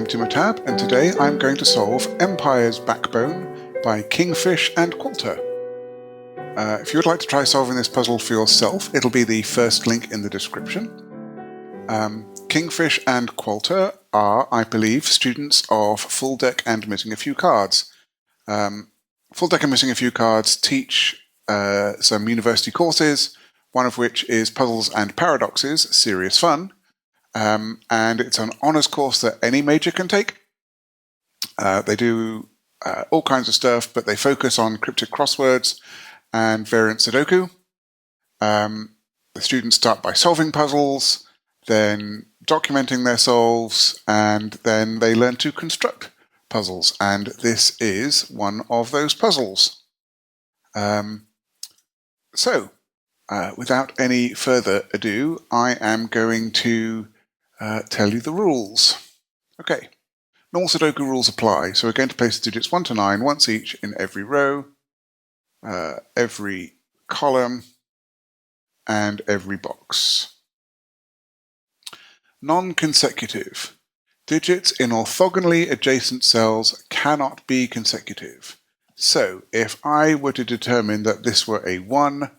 Timotab, and today I'm going to solve Empire's Backbone by KingFish and Qualter. If you would like to try solving this puzzle for yourself, it'll be the first link in the description. KingFish and Qualter are, I believe, students of Full Deck and Missing a Few Cards. Full Deck and Missing a Few Cards teach some university courses, one of which is Puzzles and Paradoxes, Serious Fun. And it's an honours course that any major can take. They do all kinds of stuff, but they focus on cryptic crosswords and variant sudoku. The students start by solving puzzles, then documenting their solves, and then they learn to construct puzzles. And this is one of those puzzles. Without any further ado, I am going to tell you the rules. Okay, normal Sudoku rules apply. So we're going to place the digits 1 to 9 once each in every row, every column, and every box. Non-consecutive. Digits in orthogonally adjacent cells cannot be consecutive. So if I were to determine that this were a 1,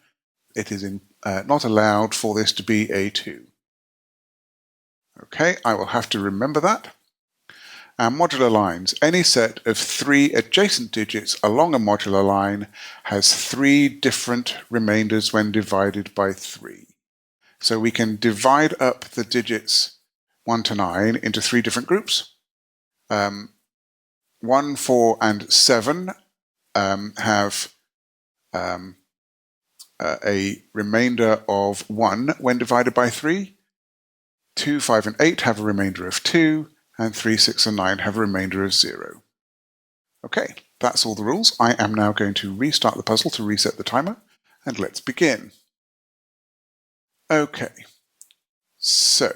it is not allowed for this to be a 2. Okay, I will have to remember that. And modular lines. Any set of 3 adjacent digits along a modular line has 3 different remainders when divided by 3. So we can divide up the digits 1 to 9 into 3 different groups. 1, 4, and 7 have a remainder of 1 when divided by 3. 2, 5, and 8 have a remainder of 2, and 3, 6, and 9 have a remainder of 0. Okay, that's all the rules. I am now going to restart the puzzle to reset the timer, and let's begin. Okay, so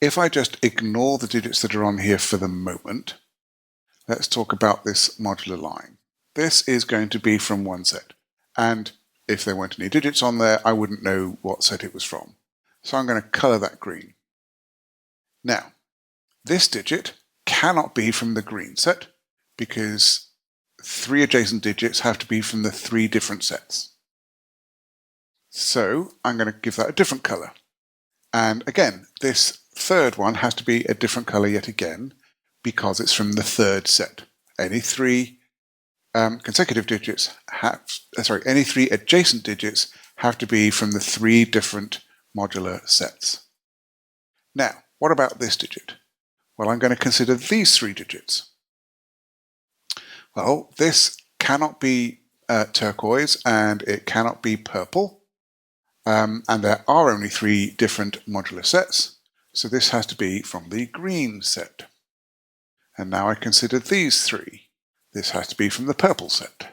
if I just ignore the digits that are on here for the moment, let's talk about this modular line. This is going to be from one set, and if there weren't any digits on there, I wouldn't know what set it was from. So I'm going to colour that green. Now, this digit cannot be from the green set because 3 adjacent digits have to be from the 3 different sets. So I'm going to give that a different colour. And again, this third one has to be a different colour yet again because it's from the third set. Any 3 consecutive digits any 3 adjacent digits have to be from the 3 different modular sets. Now, what about this digit? Well, I'm going to consider these 3 digits. Well, this cannot be turquoise and it cannot be purple. And there are only 3 different modular sets, so this has to be from the green set. And now I consider these 3. This has to be from the purple set.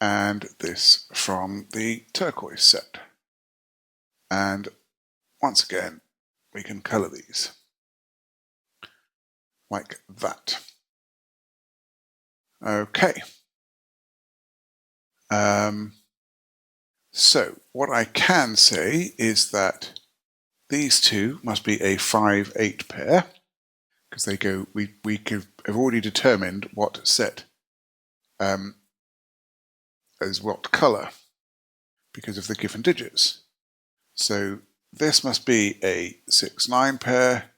And this from the turquoise set. And once again, we can colour these like that. Okay. So what I can say is that these 2 must be a 5-8 pair because they go. We have already determined what set as what colour because of the given digits. So this must be a 6-9 pair,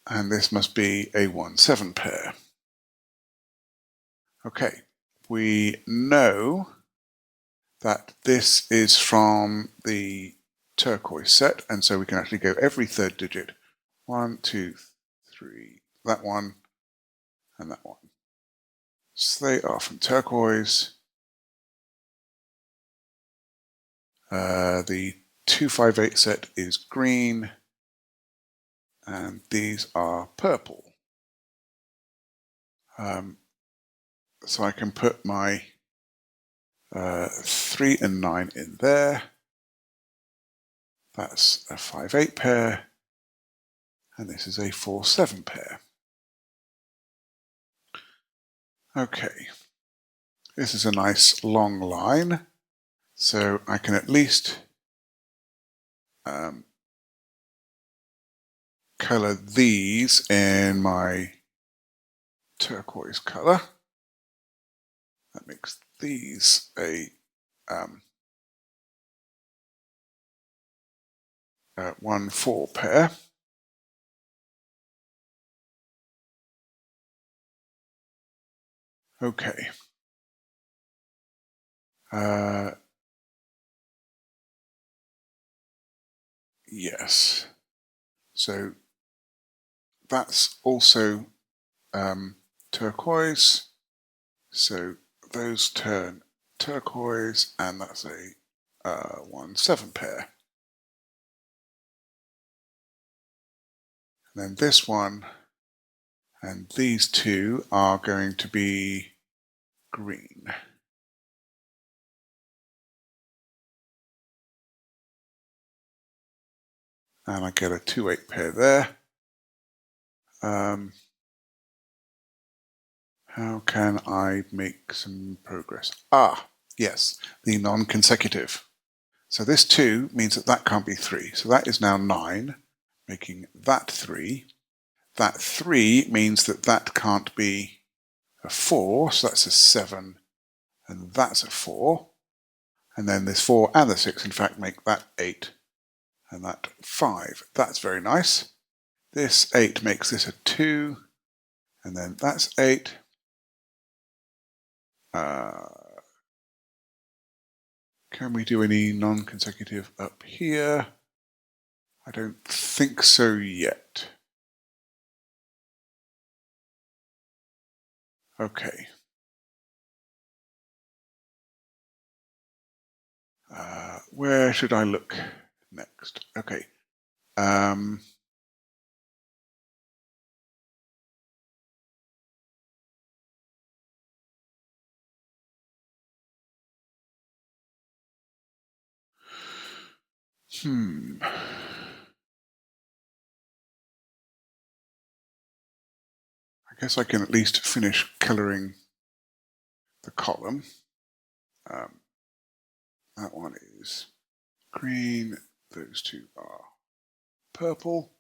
and this must be a 1-7 pair. Okay, we know that this is from the turquoise set, and so we can actually go every third digit. 1, 2, 3, that one, and that one. So they are from turquoise. The 258 set is green, and these are purple. So I can put my 3 and 9 in there. That's a 5-8 pair, and this is a 4-7 pair. Okay, this is a nice long line, so I can at least colour these in my turquoise colour. That makes these a 1-4 pair. Okay. Yes. So that's also turquoise. So those turn turquoise, and that's a 1-7 pair. And then this one and these two are going to be green. And I get a 2-8 pair there. How can I make some progress? Yes, the non-consecutive. So this 2 means that that can't be 3. So that is now 9, making that 3. That 3 means that that can't be a 4, so that's a 7, and that's a 4. And then this 4 and the 6, in fact, make that 8, and that 5. That's very nice. This 8 makes this a 2, and then that's 8. Can we do any non-consecutive up here? I don't think so yet. Okay. Where should I look next? Okay. I guess I can at least finish coloring the column. That one is green. Those two are purple.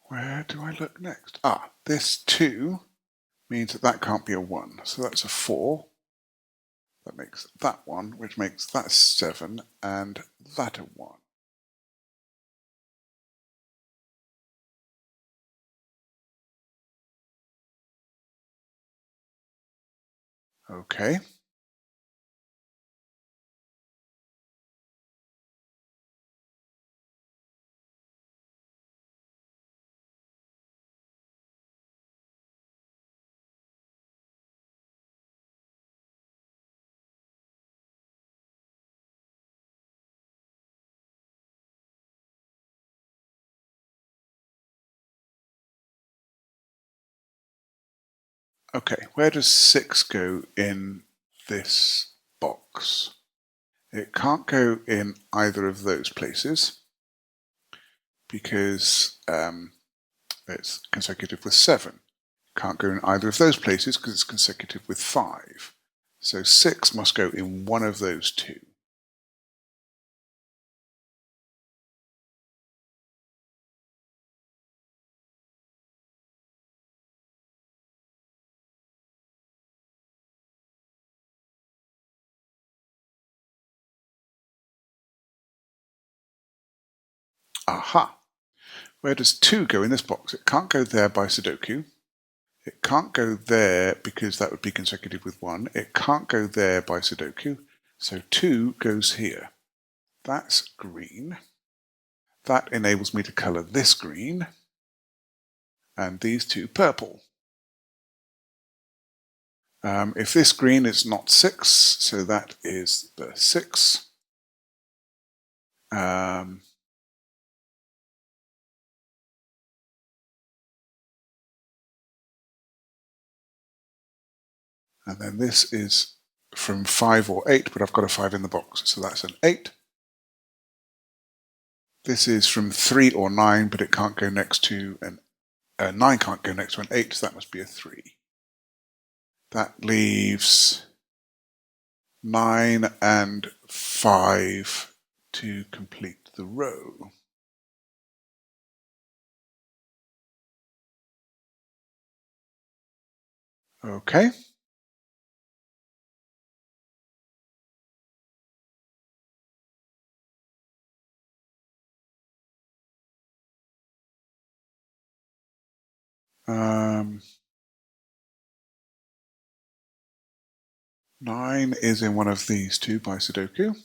Where do I look next? This 2 means that that can't be a 1. So that's a 4. That makes that 1, which makes that 7, and that a 1. Okay. Okay, where does 6 go in this box? It can't go in either of those places because it's consecutive with 7. Can't go in either of those places because it's consecutive with 5. So 6 must go in one of those two. Aha! Where does 2 go in this box? It can't go there by sudoku. It can't go there because that would be consecutive with 1. It can't go there by sudoku. So 2 goes here. That's green. That enables me to colour this green and these two purple. If this green is not 6, so that is the 6. And then this is from 5 or 8, but I've got a 5 in the box, so that's an 8. This is from 3 or 9, but it can't go next to an 9 can't go next to an 8, so that must be a 3. That leaves 9 and 5 to complete the row. Okay. Um, 9 is in one of these two by Sudoku.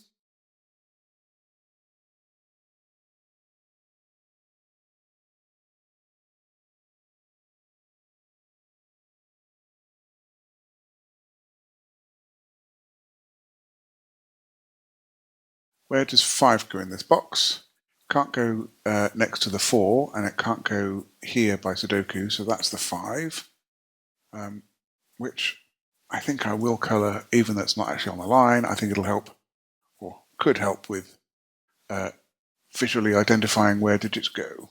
Where does 5 go in this box? Can't go next to the 4, and it can't go here by Sudoku, so that's the 5, which I think I will colour, even though it's not actually on the line. I think it'll help, or could help, with visually identifying where digits go.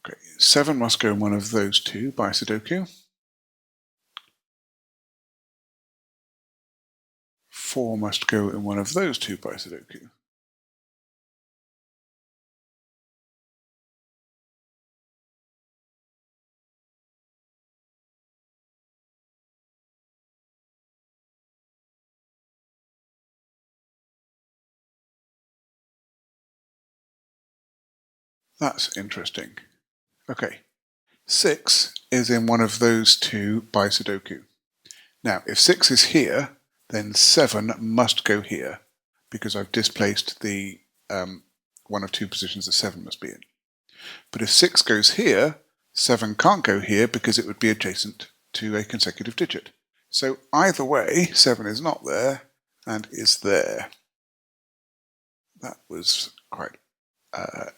Okay, 7 must go in one of those two by Sudoku. 4 must go in one of those two by Sudoku. That's interesting. Okay, 6 is in one of those two by Sudoku. Now, if 6 is here, then 7 must go here, because I've displaced the one of two positions that 7 must be in. But if 6 goes here, 7 can't go here because it would be adjacent to a consecutive digit. So either way, 7 is not there and is there. That was quite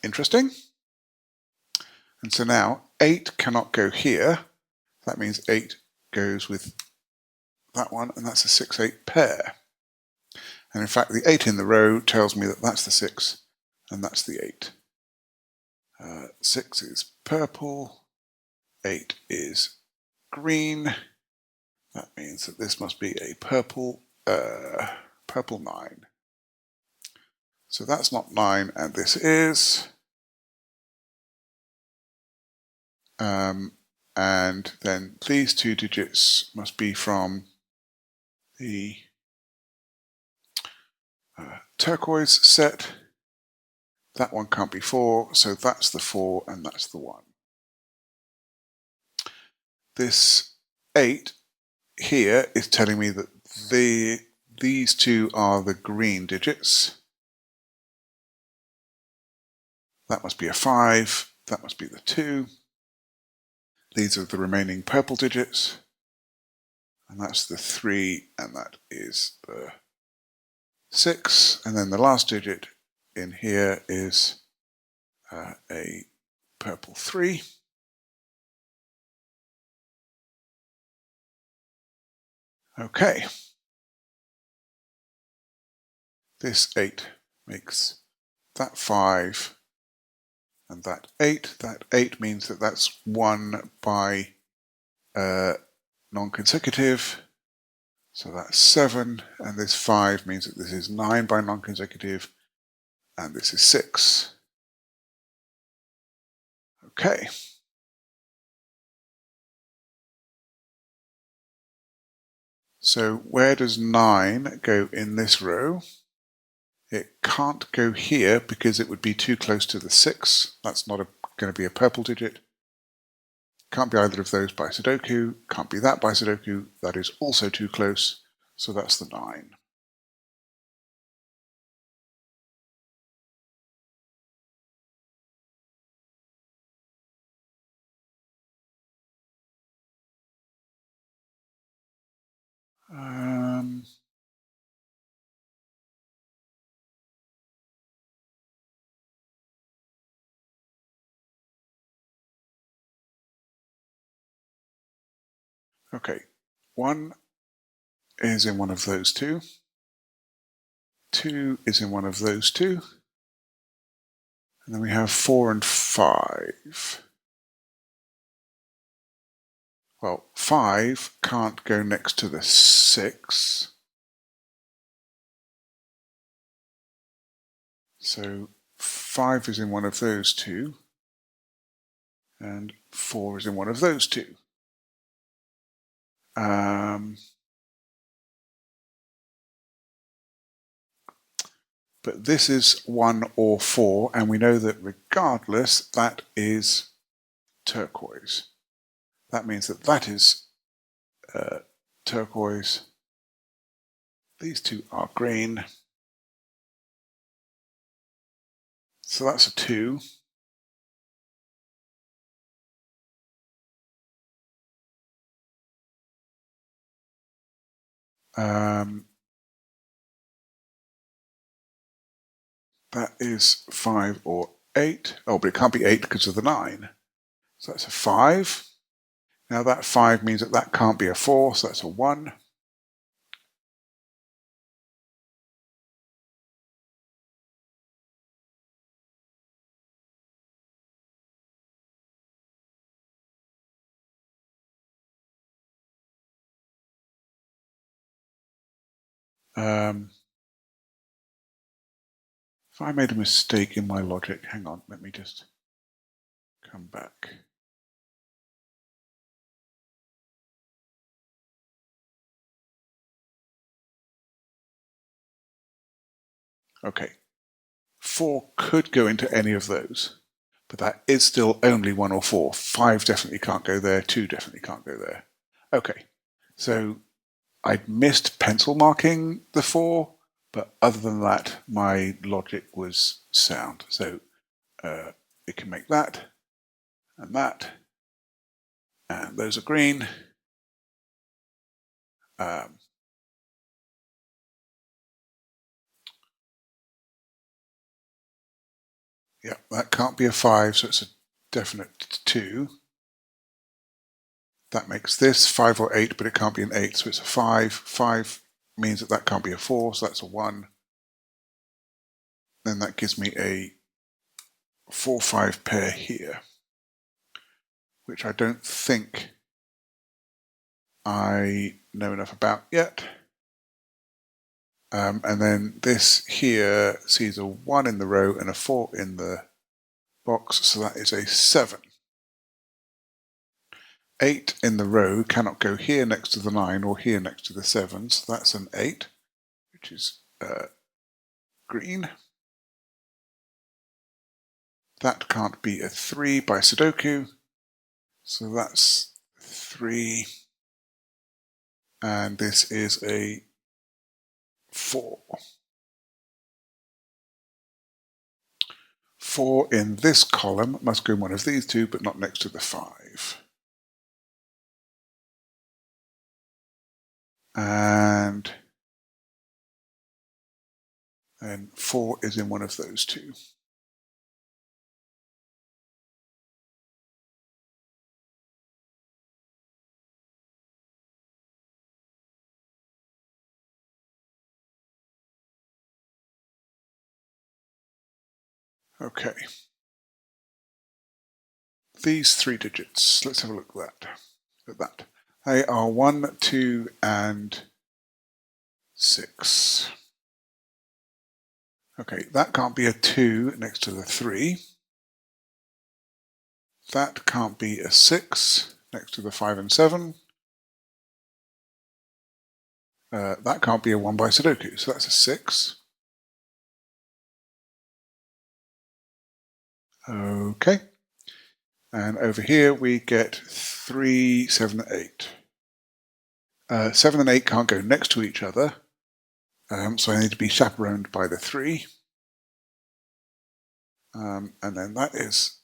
interesting. And so now 8 cannot go here. That means 8 goes with that one, and that's a 6-8 pair. And in fact, the 8 in the row tells me that that's the 6 and that's the 8. 6 is purple, 8 is green. That means that this must be a purple 9. So that's not 9, and this is. And then these two digits must be from the turquoise set. That one can't be 4, so that's the 4 and that's the 1. This 8 here is telling me that these two are the green digits. That must be a 5, that must be the 2. These are the remaining purple digits, and that's the 3, and that is the 6. And then the last digit in here is a purple 3. Okay. This 8 makes that 5 and that 8. That 8 means that that's 1 by non-consecutive. So that's 7, and this 5 means that this is 9 by non-consecutive, and this is 6. Okay. So where does 9 go in this row? It can't go here because it would be too close to the 6. That's not going to be a purple digit. Can't be either of those by Sudoku. Can't be that by Sudoku. That is also too close. So that's the 9. Okay, 1 is in one of those two. 2 is in one of those two. And then we have 4 and 5. Well, 5 can't go next to the 6. So 5 is in one of those two. And 4 is in one of those two. But this is 1 or 4, and we know that regardless, that is turquoise. That means that that is turquoise. These two are green. So that's a 2. That is 5 or 8. Oh, but it can't be 8 because of the 9. So that's a 5. Now that 5 means that that can't be a 4, so that's a 1. If I made a mistake in my logic, hang on, let me just come back. Okay, 4 could go into any of those, but that is still only 1 or 4. 5 definitely can't go there, 2 definitely can't go there. Okay, so I'd missed pencil marking the 4, but other than that, my logic was sound. So we can make that, and those are green. Yeah, that can't be a 5, so it's a definite 2. That makes this 5 or 8, but it can't be an 8, so it's a 5. 5 means that that can't be a 4, so that's a 1. Then that gives me a 4-5 pair here, which I don't think I know enough about yet. And then this here sees a 1 in the row and a 4 in the box, so that is a 7. 8 in the row cannot go here next to the 9 or here next to the 7, so that's an 8, which is green. That can't be a 3 by sudoku, so that's 3, and this is a 4. 4 in this column must go in one of these two, but not next to the 5. And then 4 is in one of those two. Okay. These 3 digits, let's have a look at that. They are 1, 2, and 6. Okay, that can't be a 2 next to the 3. That can't be a 6 next to the 5 and 7. That can't be a 1 by sudoku, so that's a 6. Okay. And over here we get 3, 7, 8. 7 and 8 can't go next to each other, so I need to be chaperoned by the 3. And then that is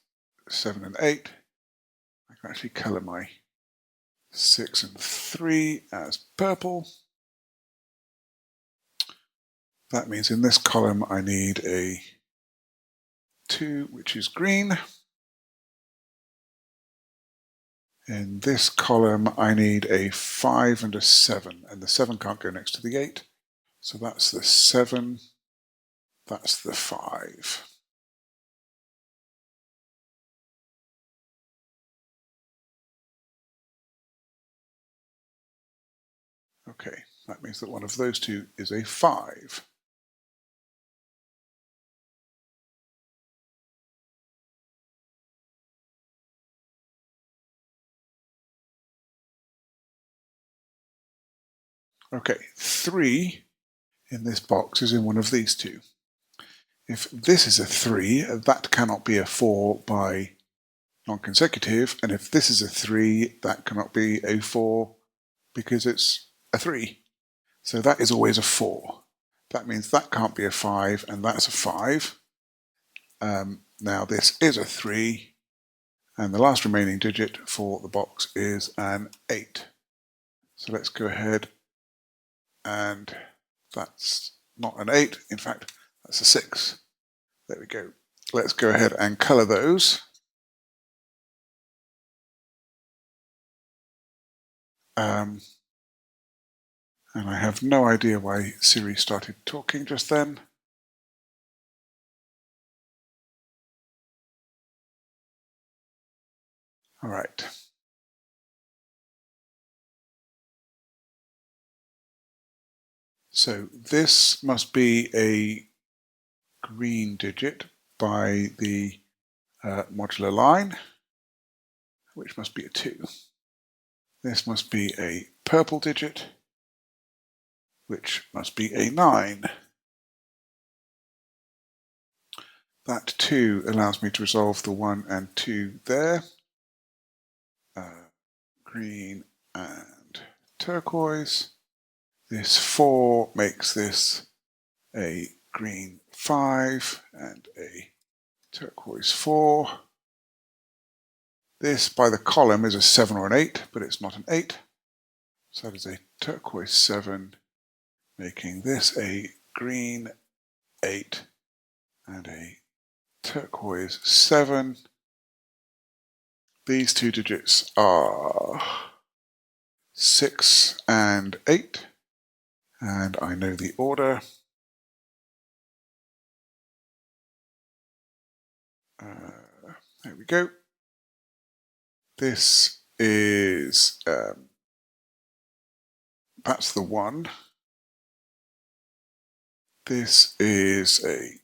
7 and 8. I can actually colour my 6 and 3 as purple. That means in this column I need a 2, which is green. In this column, I need a 5 and a 7, and the 7 can't go next to the 8. So that's the 7, that's the 5. Okay, that means that one of those two is a 5. Okay, 3 in this box is in one of these two. If this is a 3, that cannot be a 4 by non-consecutive, and if this is a 3, that cannot be a 4 because it's a 3. So that is always a 4. That means that can't be a 5, and that's a 5. Now this is a 3, and the last remaining digit for the box is an 8. So let's go ahead, and that's not an 8, in fact that's a 6. There we go. Let's go ahead and colour those. And I have no idea why Siri started talking just then. All right. So this must be a green digit by the modular line, which must be a 2. This must be a purple digit, which must be a 9. That 2 allows me to resolve the 1 and 2 there. Green and turquoise. This 4 makes this a green 5 and a turquoise 4. This by the column is a 7 or an 8, but it's not an 8. So that is a turquoise 7, making this a green 8 and a turquoise 7. These two digits are 6 and 8, and I know the order. There we go. This is, that's the 1. This is a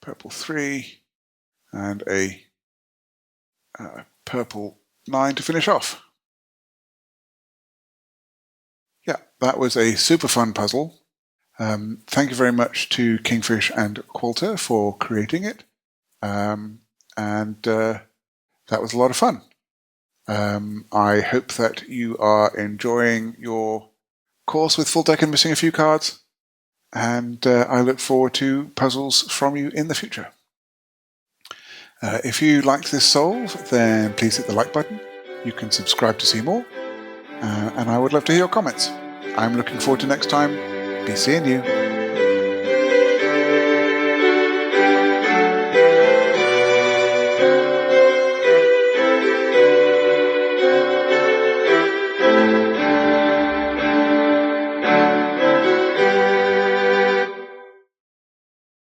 purple 3 and a purple 9 to finish off. Yeah, that was a super fun puzzle. Thank you very much to KingFish and Qualter for creating it. That was a lot of fun. I hope that you are enjoying your course with full deck and missing a few cards, and I look forward to puzzles from you in the future. If you liked this solve, then please hit the like button. You can subscribe to see more, and I would love to hear your comments. I'm looking forward to next time. Be seeing you.